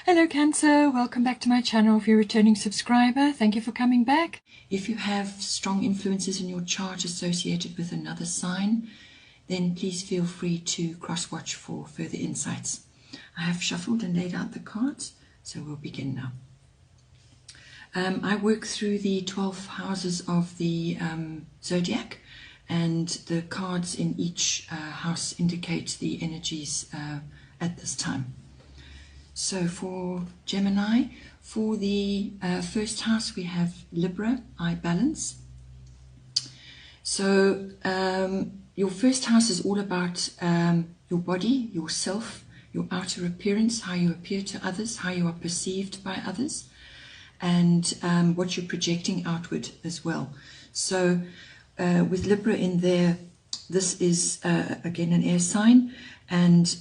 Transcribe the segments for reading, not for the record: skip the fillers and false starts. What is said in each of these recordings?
Hello Cancer, welcome back to my channel. If you're a returning subscriber, thank you for coming back. If you have strong influences in your chart associated with another sign, then please feel free to cross-watch for further insights. I have shuffled and laid out the cards, so we'll begin now. I work through the 12 houses of the zodiac, and the cards in each house indicate the energies at this time. So for Gemini, for the first house, we have Libra, I balance. So your first house is all about your body, yourself, your outer appearance, how you appear to others, how you are perceived by others, and what you're projecting outward as well. So with Libra in there, this is again an air sign, and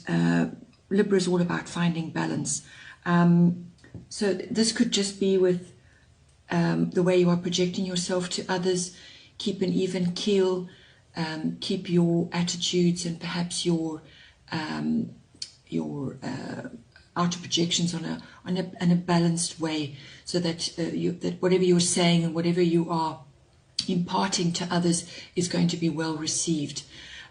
Libra is all about finding balance. So this could just be with the way you are projecting yourself to others. Keep an even keel, keep your attitudes and perhaps your outer projections on a balanced way, so that that whatever you're saying and whatever you are imparting to others is going to be well received.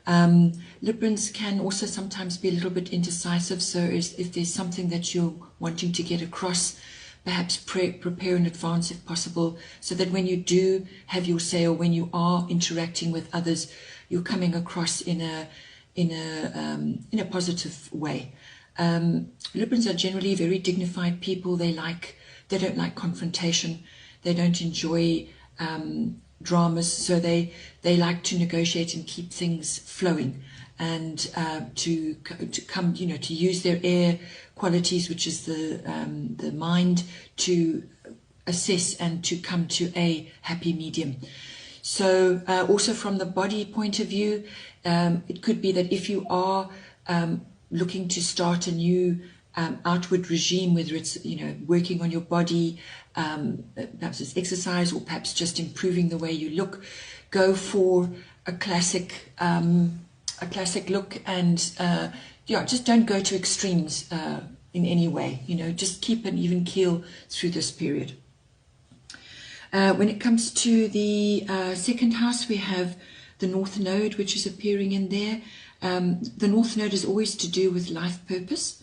Librans can also sometimes be a little bit indecisive, so if there's something that you're wanting to get across, perhaps prepare in advance if possible, so that when you do have your say or when you are interacting with others, you're coming across in a positive way. Librans are generally very dignified people. They don't like confrontation. They don't enjoy dramas, so they like to negotiate and keep things flowing, and to come, to use their air qualities, which is the mind, to assess and to come to a happy medium. So also from the body point of view, it could be that if you are looking to start a new outward regime, whether it's working on your body, perhaps it's exercise, or perhaps just improving the way you look, go for a classic look, and just don't go to extremes in any way. Just keep an even keel through this period. When it comes to the second house, we have the North Node, which is appearing in there. The North Node is always to do with life purpose.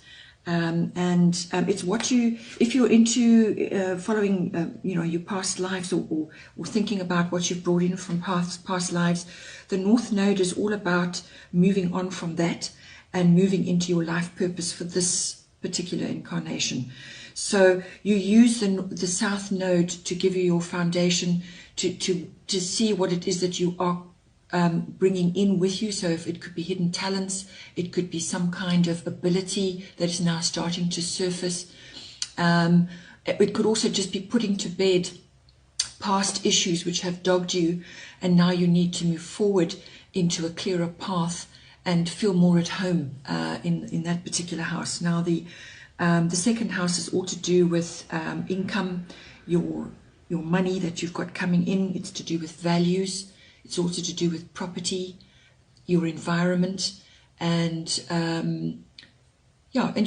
It's what if you're into following, your past lives, or thinking about what you've brought in from past lives, the North Node is all about moving on from that and moving into your life purpose for this particular incarnation. So you use the South Node to give you your foundation, to see what it is that you are bringing in with you. So if it could be hidden talents, it could be some kind of ability that is now starting to surface. It could also just be putting to bed past issues which have dogged you, and now you need to move forward into a clearer path and feel more at home in that particular house. Now the second house is all to do with income, your money that you've got coming in. It's to do with values. It's also to do with property, your environment, and and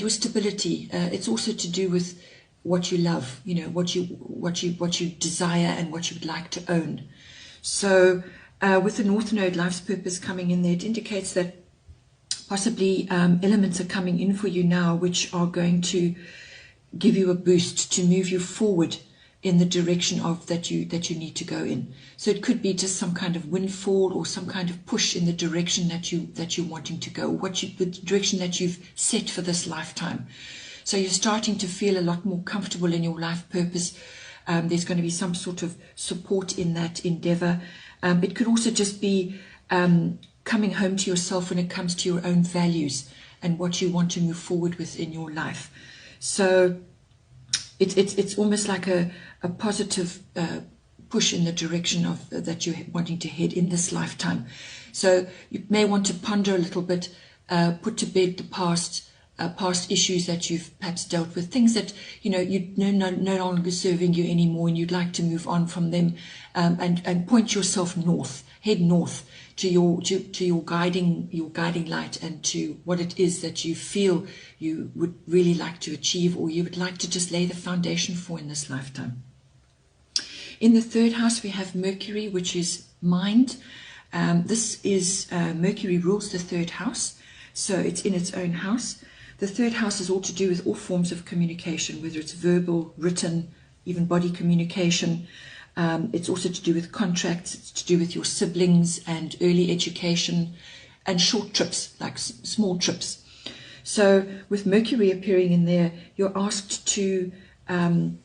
your stability. It's also to do with what you love, what you desire and what you would like to own. So with the North Node, life's purpose coming in there, it indicates that possibly elements are coming in for you now which are going to give you a boost to move you forward in the direction of that you need to go in. So it could be just some kind of windfall, or some kind of push in the direction that you're wanting to go, the direction that you've set for this lifetime. So you're starting to feel a lot more comfortable in your life purpose. There's going to be some sort of support in that endeavor. It could also just be coming home to yourself when it comes to your own values and what you want to move forward with in your life. So it's almost like a positive push in the direction of that you're wanting to head in this lifetime. So you may want to ponder a little bit, put to bed the past, past issues that you've perhaps dealt with, things that you no longer serving you anymore, and you'd like to move on from them, and point yourself north, head north to your guiding light, and to what it is that you feel you would really like to achieve, or you would like to just lay the foundation for in this lifetime. In the third house, we have Mercury, which is mind. This is Mercury rules the third house, so it's in its own house. The third house is all to do with all forms of communication, whether it's verbal, written, even body communication. It's also to do with contracts. It's to do with your siblings and early education and short trips, like small trips. So with Mercury appearing in there, you're asked to turn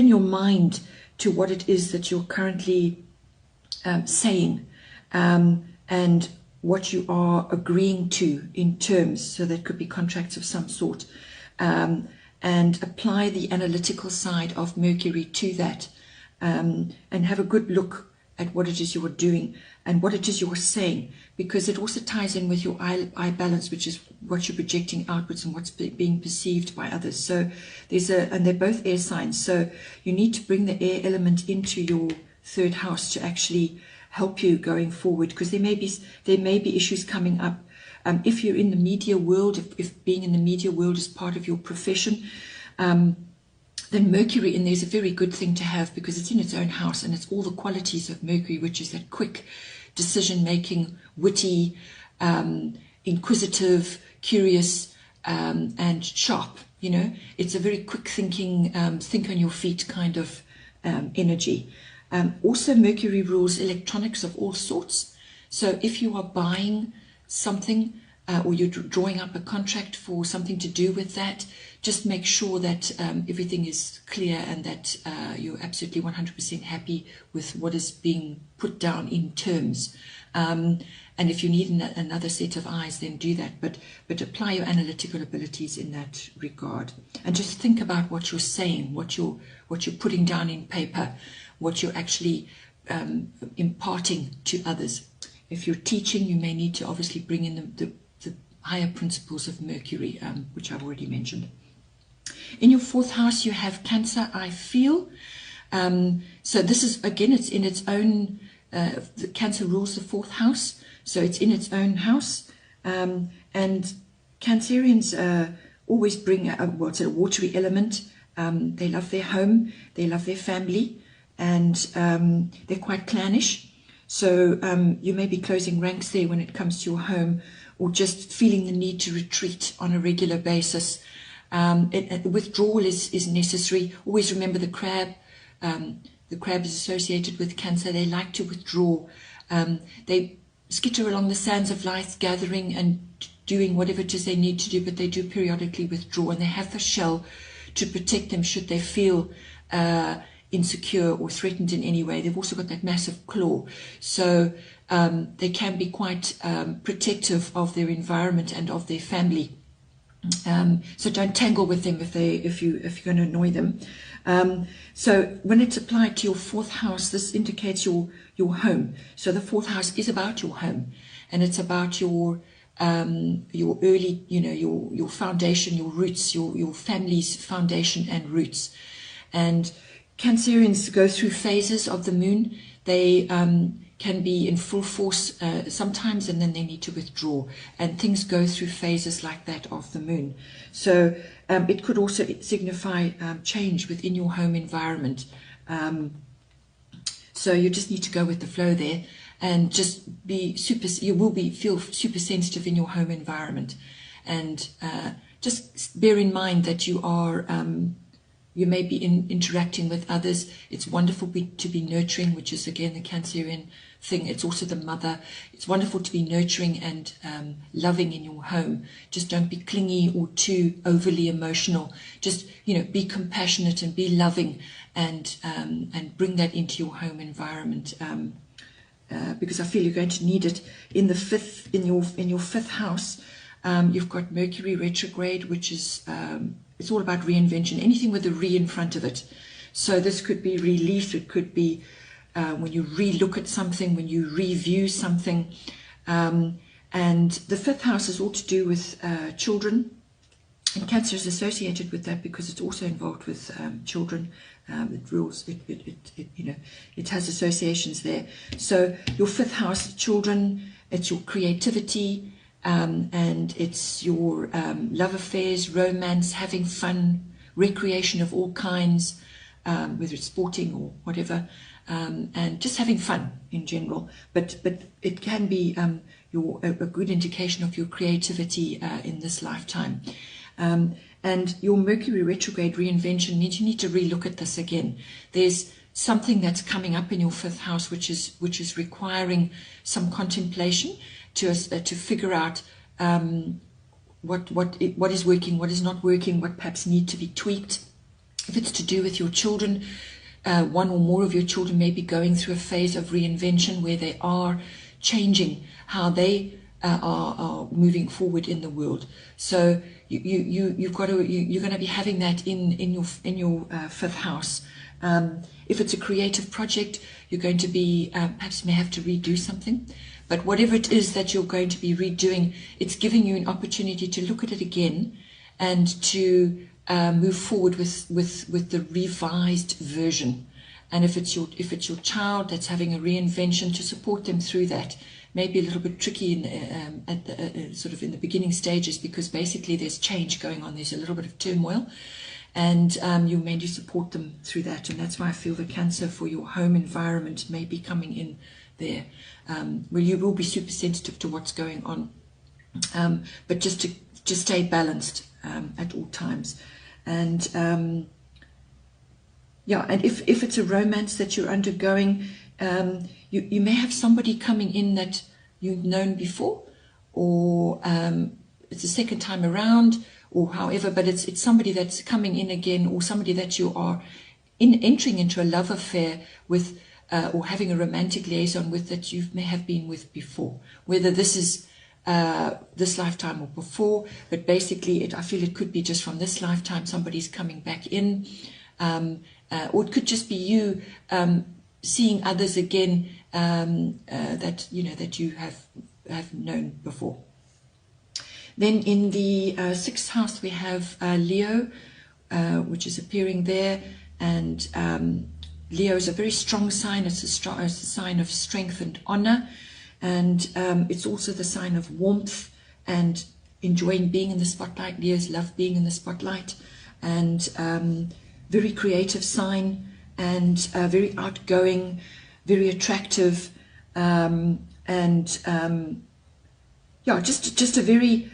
your mind to what it is that you're currently saying, and what you are agreeing to in terms. So that could be contracts of some sort, and apply the analytical side of Mercury to that, and have a good look at what it is you're doing and what it is you're saying, because it also ties in with your eye balance, which is what you're projecting outwards and what's being perceived by others. So and they're both air signs, so you need to bring the air element into your third house to actually help you going forward, because there may be issues coming up. If you're in the media world, if being in the media world is part of your profession, then Mercury in there is a very good thing to have, because it's in its own house, and it's all the qualities of Mercury, which is that quick decision making, witty, inquisitive, curious, and sharp. It's a very quick thinking, think on your feet kind of energy. Also, Mercury rules electronics of all sorts. So if you are buying something, or you're drawing up a contract for something to do with that, just make sure that everything is clear, and that you're absolutely 100% happy with what is being put down in terms. And if you need another set of eyes, then do that. But apply your analytical abilities in that regard, and just think about what you're saying, what you're putting down in paper, what you're actually imparting to others. If you're teaching, you may need to obviously bring in the higher principles of Mercury, which I've already mentioned. In your fourth house, you have Cancer, I feel. So this is, again, it's in its own, the Cancer rules the fourth house, so it's in its own house. And Cancerians always bring a watery element. They love their home, they love their family, and they're quite clannish. So you may be closing ranks there when it comes to your home, or just feeling the need to retreat on a regular basis. Withdrawal is necessary. Always remember the crab. The crab is associated with Cancer. They like to withdraw. They skitter along the sands of life, gathering and doing whatever it is they need to do, but they do periodically withdraw, and they have the shell to protect them should they feel insecure or threatened in any way. They've also got that massive claw, so they can be quite protective of their environment and of their family. So don't tangle with them if you're going to annoy them. So when it's applied to your fourth house, this indicates your home. So the fourth house is about your home, and it's about your early, your foundation, your roots, your family's foundation and roots. And Cancerians go through phases of the moon. They can be in full force sometimes, and then they need to withdraw, and things go through phases like that of the moon. So it could also signify change within your home environment. So you just need to go with the flow there, and just be feel super sensitive in your home environment, and just bear in mind that you are you may be interacting with others. It's wonderful to be nurturing, which is again the Cancerian thing. It's also the mother. It's wonderful to be nurturing and loving in your home. Just don't be clingy or too overly emotional. Just be compassionate and be loving, and bring that into your home environment. Because I feel you're going to need it. In your fifth house, you've got Mercury retrograde, which is it's all about reinvention, anything with a re in front of it. So this could be relief, it could be when you re-look at something, when you review something, and And the 5th house is all to do with children. And Cancer is associated with that because it's also involved with children. It rules, it has associations there. So your 5th house, children, it's your creativity, and it's your love affairs, romance, having fun, recreation of all kinds, whether it's sporting or whatever, and just having fun in general. But it can be a good indication of your creativity in this lifetime. And your Mercury retrograde reinvention means you need to relook at this again. There's something that's coming up in your 5th house which is requiring some contemplation to figure out what is working, what is not working, what perhaps need to be tweaked. If it's to do with your children, one or more of your children may be going through a phase of reinvention where they are changing how they are moving forward in the world. So you're going to be having that in your 5th house. If it's a creative project, you're going to be perhaps may have to redo something. But whatever it is that you're going to be redoing, it's giving you an opportunity to look at it again and to move forward with the revised version. And if it's your child that's having a reinvention, to support them through that. Maybe a little bit tricky in sort of in the beginning stages, because basically there's change going on. There's a little bit of turmoil, and you may need to support them through that. And that's why I feel the Cancer for your home environment may be coming in there, where you will be super sensitive to what's going on, but just stay balanced at all times. And yeah, and if it's a romance that you're undergoing, you may have somebody coming in that you've known before, or it's the second time around, or however, but it's somebody that's coming in again, or somebody that you are entering into a love affair with, or having a romantic liaison with, that you may have been with before, whether this is this lifetime or before. But basically I feel it could be just from this lifetime somebody's coming back in, or it could just be you seeing others again, that you have known before. Then in the 6th house we have Leo, which is appearing there, and Leo is a very strong sign. It's a sign of strength and honor, and it's also the sign of warmth and enjoying being in the spotlight. Leos love being in the spotlight, and very creative sign, and very outgoing, very attractive, and yeah, just a very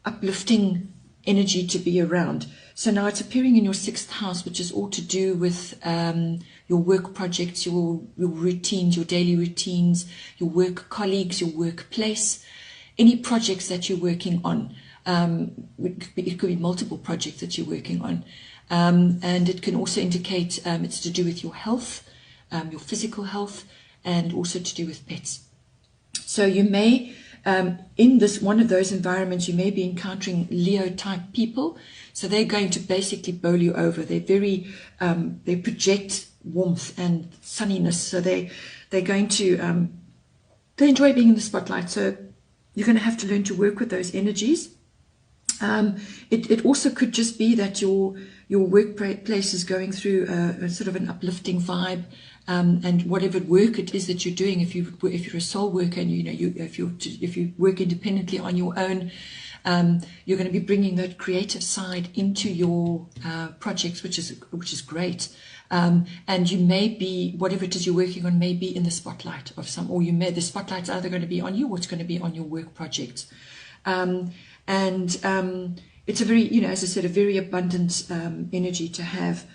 uplifting energy to be around. So now it's appearing in your 6th house, which is all to do with your work projects, your routines, your daily routines, your work colleagues, your workplace, any projects that you're working on. It could be multiple projects that you're working on. And it can also indicate it's to do with your health, your physical health, and also to do with pets. So you may, in one of those environments, you may be encountering Leo type people. So they're going to basically bowl you over. They're very, they project warmth and sunniness. So they're going to, they enjoy being in the spotlight. So you're going to have to learn to work with those energies. It also could just be that your workplace is going through a sort of an uplifting vibe, and whatever work it is that you're doing, if you're a soul worker, and if you work independently on your own, you're going to be bringing that creative side into your projects, which is great. And you may be, whatever it is you're working on, may be in the spotlight of some, or the spotlight's either going to be on you, or it's going to be on your work projects. It's a very, as I said, a very abundant energy to have.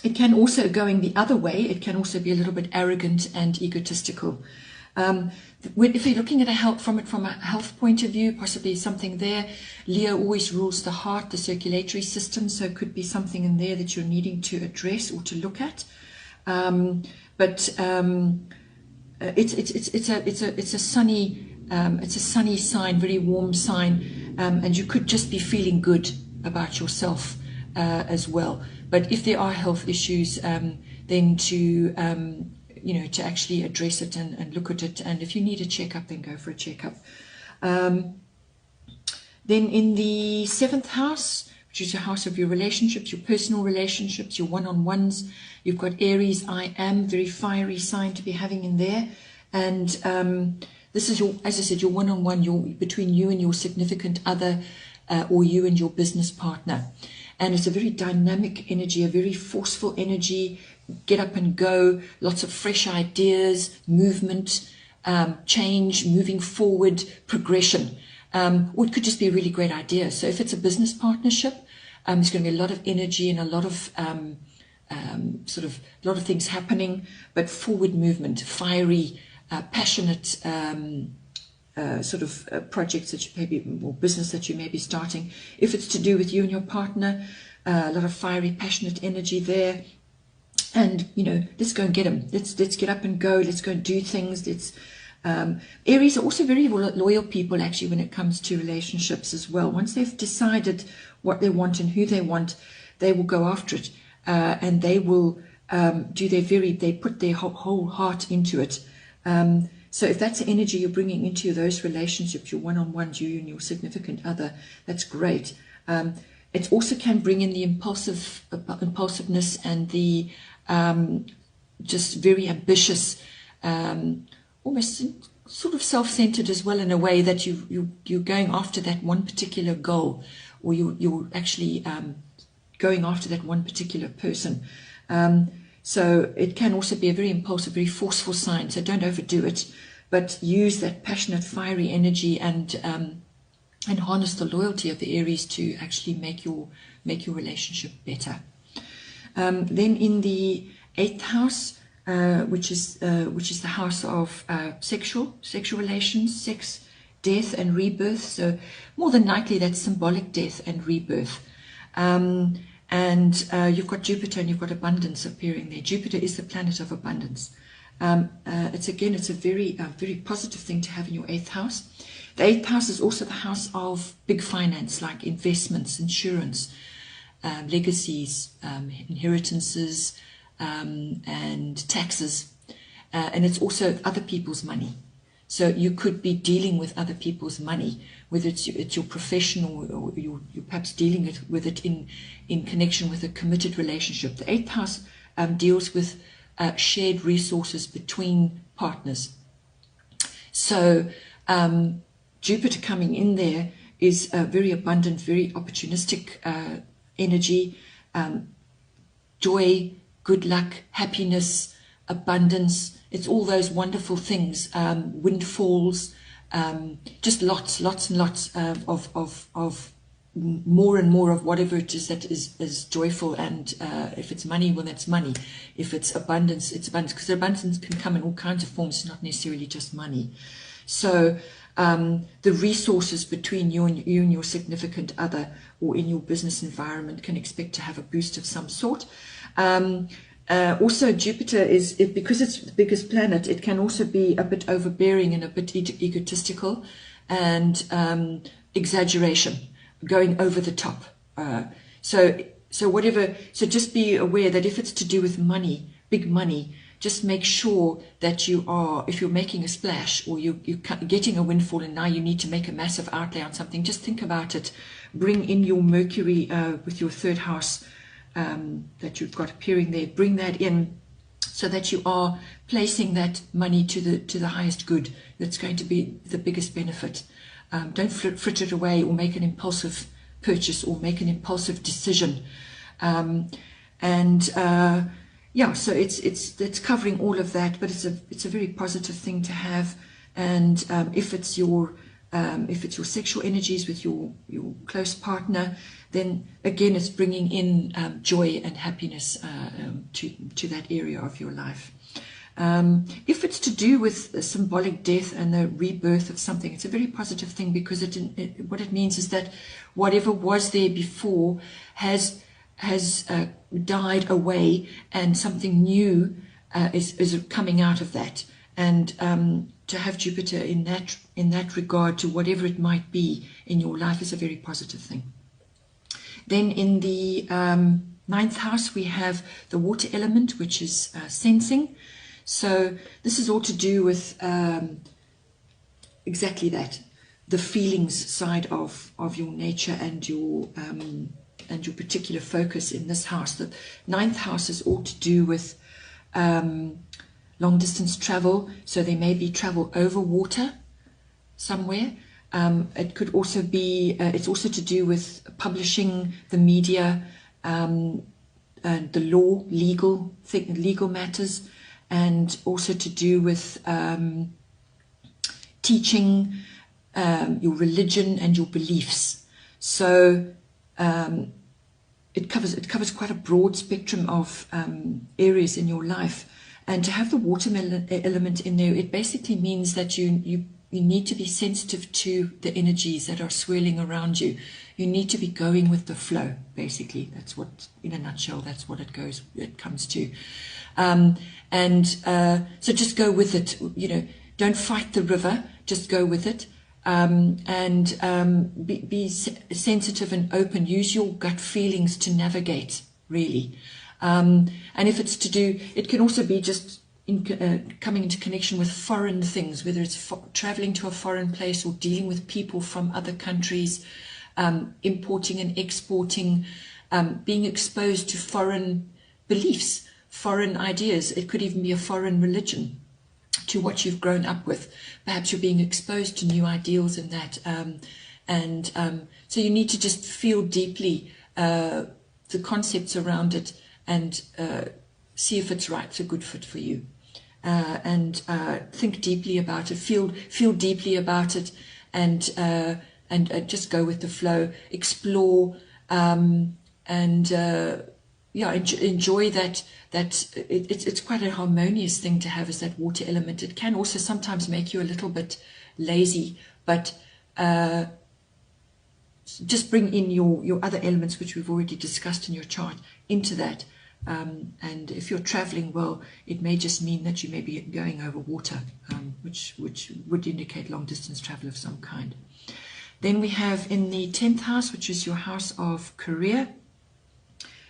It can also, going the other way, it can also be a little bit arrogant and egotistical. If you're looking at from a health point of view, possibly something there. Leo always rules the heart, the circulatory system, so it could be something in there that you're needing to address or to look at. It's a sunny sign, very warm sign, and you could just be feeling good about yourself as well. But if there are health issues, then to you know, to actually address it and look at it. And if you need a checkup, then go for a checkup. Then in the 7th house, which is your house of your relationships, your personal relationships, your one-on-ones, you've got Aries, I am, very fiery sign to be having in there. And this is your, as I said, your one-on-one, between you and your significant other, or you and your business partner. And it's a very dynamic energy, a very forceful energy, get up and go, lots of fresh ideas, movement, change, moving forward, progression. Or it could just be a really great idea. So if it's a business partnership, there's going to be a lot of energy and a lot of a lot of things happening, but forward movement, fiery, passionate projects that you maybe, or business that you may be starting. If it's to do with you and your partner, a lot of fiery, passionate energy there. And, you know, let's go and get them. Let's get up and go. Let's go and do things. Aries are also very loyal people, actually, when it comes to relationships as well. Once they've decided what they want and who they want, they will go after it, and they will they put their whole heart into it. So if that's the energy you're bringing into those relationships, your one-on-ones, you and your significant other, that's great. It also can bring in the impulsiveness and the just very ambitious, almost sort of self-centered as well, in a way that you're going after that one particular goal, or you're actually going after that one particular person. So it can also be a very impulsive, very forceful sign. So don't overdo it, but use that passionate, fiery energy and harness the loyalty of the Aries to actually make your relationship better. Then in the 8th house, which is the house of sexual relations, sex, death and rebirth. So more than likely that's symbolic death and rebirth. You've got Jupiter and you've got abundance appearing there. Jupiter is the planet of abundance. It's a very positive thing to have in your 8th house. The 8th house is also the house of big finance, like investments, insurance, legacies, inheritances, and taxes. And it's also other people's money. So you could be dealing with other people's money, whether it's your professional, or you're perhaps dealing with it in connection with a committed relationship. The 8th house deals with shared resources between partners. So Jupiter coming in there is a very abundant, very opportunistic energy, joy, good luck, happiness, abundance. It's all those wonderful things, windfalls, just lots and lots of more and more of whatever it is that is joyful. And if it's money, well, that's money. If it's abundance, it's abundance, because abundance can come in all kinds of forms. It's not necessarily just money. So the resources between you and your significant other, or in your business environment, can expect to have a boost of some sort. Also, Jupiter because it's the biggest planet, it can also be a bit overbearing and a bit egotistical, and exaggeration, going over the top. So just be aware that if it's to do with money, big money, just make sure that if you're making a splash, or you're getting a windfall and now you need to make a massive outlay on something, just think about it. Bring in your Mercury with your 3rd house that you've got appearing there. Bring that in, so that you are placing that money to the highest good. That's going to be the biggest benefit. Don't frit it away, or make an impulsive purchase, or make an impulsive decision. So it's covering all of that, but it's a very positive thing to have. And if it's your sexual energies with your close partner, then again it's bringing in joy and happiness to that area of your life. If it's to do with a symbolic death and the rebirth of something, it's a very positive thing, because what it means is that whatever was there before has died away, and something new is coming out of that. And to have Jupiter in that regard to whatever it might be in your life is a very positive thing. Then in the 9th house, we have the water element, which is sensing. So this is all to do with exactly that, the feelings side of your nature and your particular focus in this house. The ninth house is all to do with long distance travel. So there may be travel over water somewhere. It could also be, it's also to do with publishing, the media, the law, legal matters, and also to do with teaching, your religion and your beliefs. So it covers quite a broad spectrum of areas in your life. And to have the watermelon element in there, it basically means that you need to be sensitive to the energies that are swirling around you. You need to be going with the flow, basically. That's what, in a nutshell, that's what it comes to. So just go with it, don't fight the river, just go with it. Be sensitive and open. Use your gut feelings to navigate, really. And if it's to do, it can also be just coming into connection with foreign things, whether it's traveling to a foreign place or dealing with people from other countries, importing and exporting, being exposed to foreign beliefs, foreign ideas. It could even be a foreign religion to what you've grown up with. Perhaps you're being exposed to new ideals in that. So you need to just feel deeply the concepts around it and see if it's right, it's a good fit for you. Think deeply about it, feel deeply about it, and just go with the flow, explore, enjoy that. It's quite a harmonious thing to have, is that water element. It can also sometimes make you a little bit lazy, but just bring in your other elements, which we've already discussed in your chart, into that. And if you're traveling, well, it may just mean that you may be going over water, which would indicate long distance travel of some kind. Then we have in the 10th house, which is your house of career,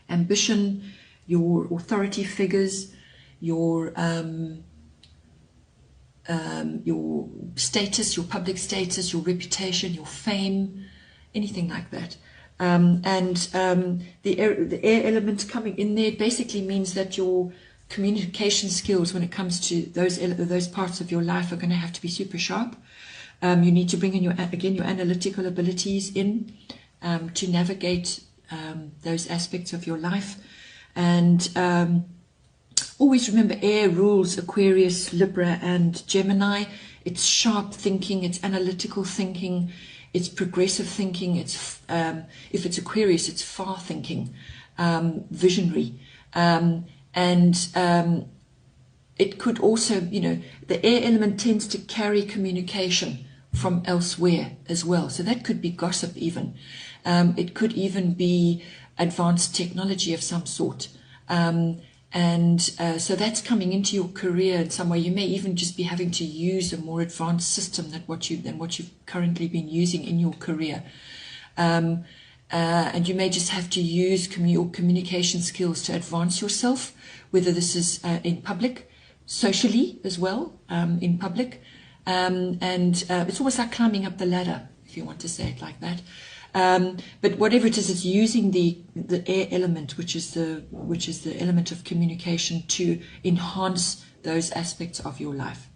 ambition, your authority figures, your status, your public status, your reputation, your fame, anything like that. The air element coming in there basically means that your communication skills, when it comes to those parts of your life, are going to have to be super sharp. You need to bring in your analytical abilities in to navigate those aspects of your life. And always remember, air rules Aquarius, Libra, and Gemini. It's sharp thinking, it's analytical thinking, it's progressive thinking. It's if it's Aquarius, it's far thinking, visionary, it could also, the air element tends to carry communication from elsewhere as well. So that could be gossip even. It could even be advanced technology of some sort. So that's coming into your career in some way. You may even just be having to use a more advanced system than what you've currently been using in your career. And you may just have to use your communication skills to advance yourself, whether this is in public, socially as well, in public. It's almost like climbing up the ladder, if you want to say it like that. But whatever it is, it's using the air element, which is the element of communication, to enhance those aspects of your life.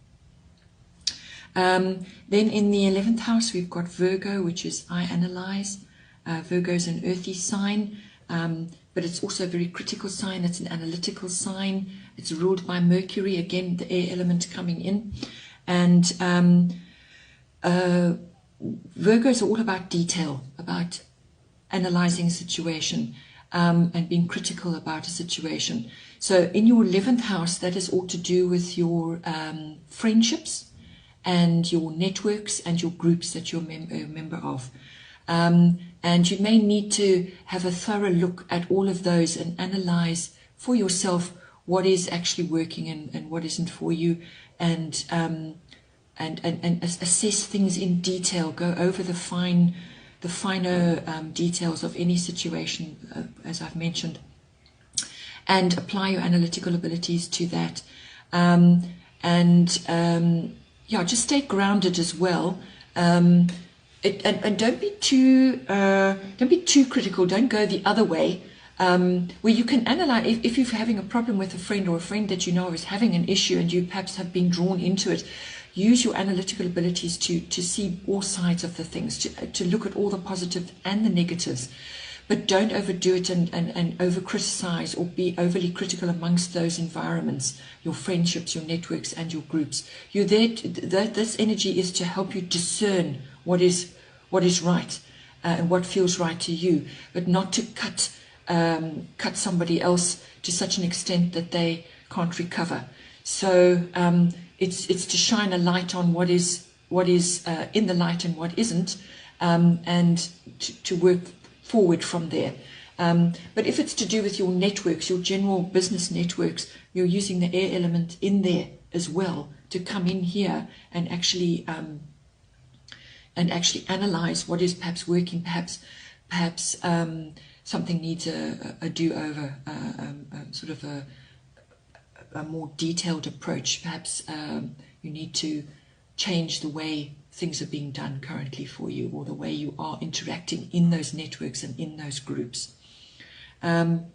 Then in the 11th house, we've got Virgo, which is I analyze. Virgo is an earthy sign, but it's also a very critical sign. It's an analytical sign. It's ruled by Mercury, again, the air element coming in. And Virgo is all about detail, about analyzing a situation, and being critical about a situation. So in your 11th house, that is all to do with your friendships and your networks and your groups that you're a member of. And you may need to have a thorough look at all of those and analyze for yourself what is actually working and what isn't for you, and assess things in detail. Go over the finer details of any situation, as I've mentioned, and apply your analytical abilities to that. Yeah, just stay grounded as well. And don't be too critical. Don't go the other way. Where you can analyze, if you're having a problem with a friend, or a friend that you know is having an issue and you perhaps have been drawn into it, use your analytical abilities to see all sides of the things, to look at all the positives and the negatives. But don't overdo it and over criticize or be overly critical amongst those environments, your friendships, your networks, and your groups. You're there. This energy is to help you discern what is right and what feels right to you, but not to cut somebody else to such an extent that they can't recover. So it's to shine a light on what is in the light and what isn't, and to work forward from there. But if it's to do with your networks, your general business networks, you're using the air element in there as well to come in here and actually analyze what is perhaps working, perhaps something needs a do-over, sort of a more detailed approach. Perhaps you need to change the way things are being done currently for you, or the way you are interacting in those networks and in those groups. Then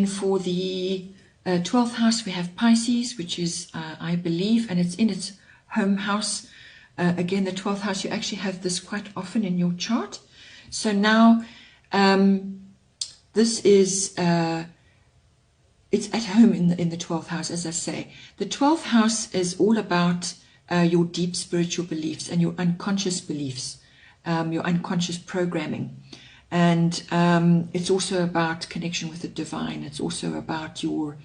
for the 12th house, we have Pisces, which is, I believe, and it's in its home house. Again, the 12th house, you actually have this quite often in your chart. So now, this is, it's at home in the 12th house, as I say. The 12th house is all about your deep spiritual beliefs and your unconscious beliefs, your unconscious programming. And it's also about connection with the divine. It's also about your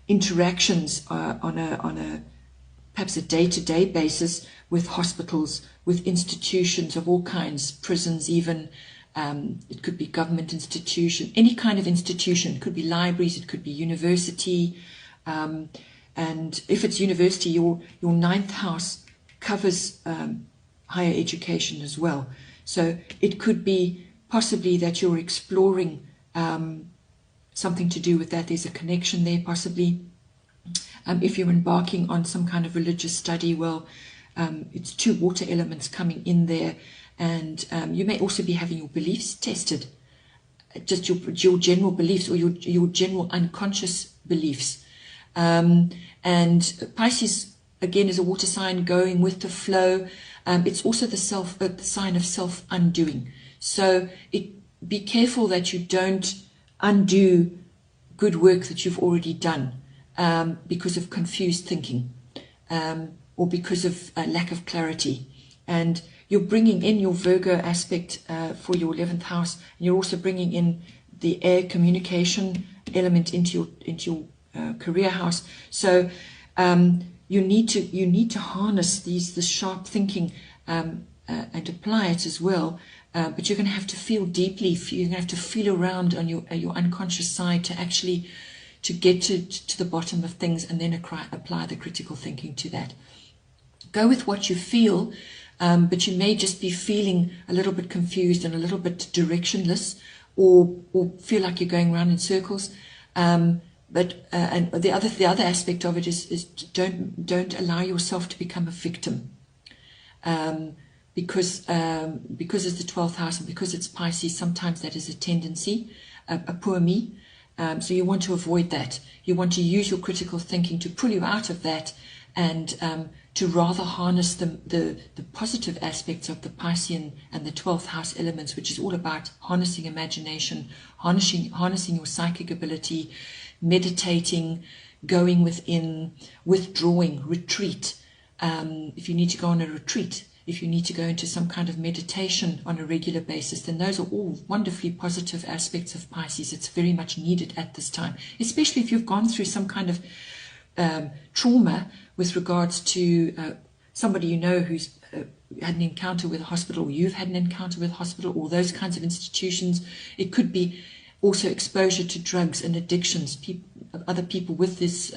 interactions on a perhaps a day-to-day basis with hospitals, with institutions of all kinds, prisons even. It could be government institution, any kind of institution. It could be libraries, it could be university. And if it's university, your 9th house covers higher education as well. So it could be possibly that you're exploring something to do with that. There's a connection there possibly. If you're embarking on some kind of religious study, well, it's 2 water elements coming in there. And you may also be having your beliefs tested, just your general beliefs, or your general unconscious beliefs. And Pisces, again, is a water sign going with the flow. It's also the sign of self-undoing. So be careful that you don't undo good work that you've already done because of confused thinking or because of lack of clarity. And you're bringing in your Virgo aspect for your 11th house, and you're also bringing in the air communication element into your career house. So you need to harness this sharp thinking and apply it as well. But you're going to have to feel deeply. You're going to have to feel around on your unconscious side to get to the bottom of things, and then apply the critical thinking to that. Go with what you feel. But you may just be feeling a little bit confused and a little bit directionless, or feel like you're going around in circles. But and the other aspect of it is don't allow yourself to become a victim, because it's the 12th house and because it's Pisces. Sometimes that is a tendency, a poor me. So you want to avoid that. You want to use your critical thinking to pull you out of that, and to rather harness the positive aspects of the Piscean and the 12th house elements, which is all about harnessing imagination, harnessing your psychic ability, meditating, going within, withdrawing, retreat. If you need to go on a retreat, if you need to go into some kind of meditation on a regular basis, then those are all wonderfully positive aspects of Pisces. It's very much needed at this time, especially if you've gone through some kind of trauma with regards to somebody you know who's had an encounter with a hospital, or you've had an encounter with a hospital, or those kinds of institutions. It could be also exposure to drugs and addictions, other people with this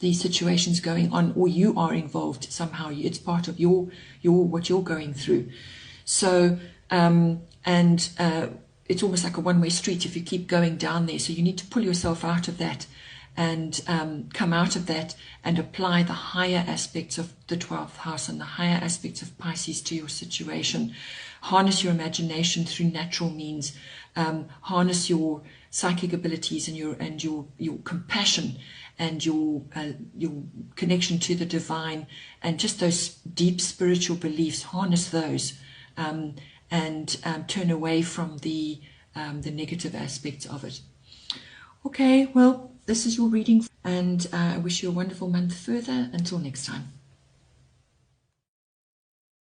these situations going on, or you are involved somehow. It's part of your what you're going through. So it's almost like a one-way street if you keep going down there. So you need to pull yourself out of that and come out of that and apply the higher aspects of the 12th house and the higher aspects of Pisces to your situation. Harness your imagination through natural means. Harness your psychic abilities and your compassion and your connection to the divine, and just those deep spiritual beliefs. Harness those and turn away from the negative aspects of it. Okay, well, this is your reading, and I wish you a wonderful month further. Until next time.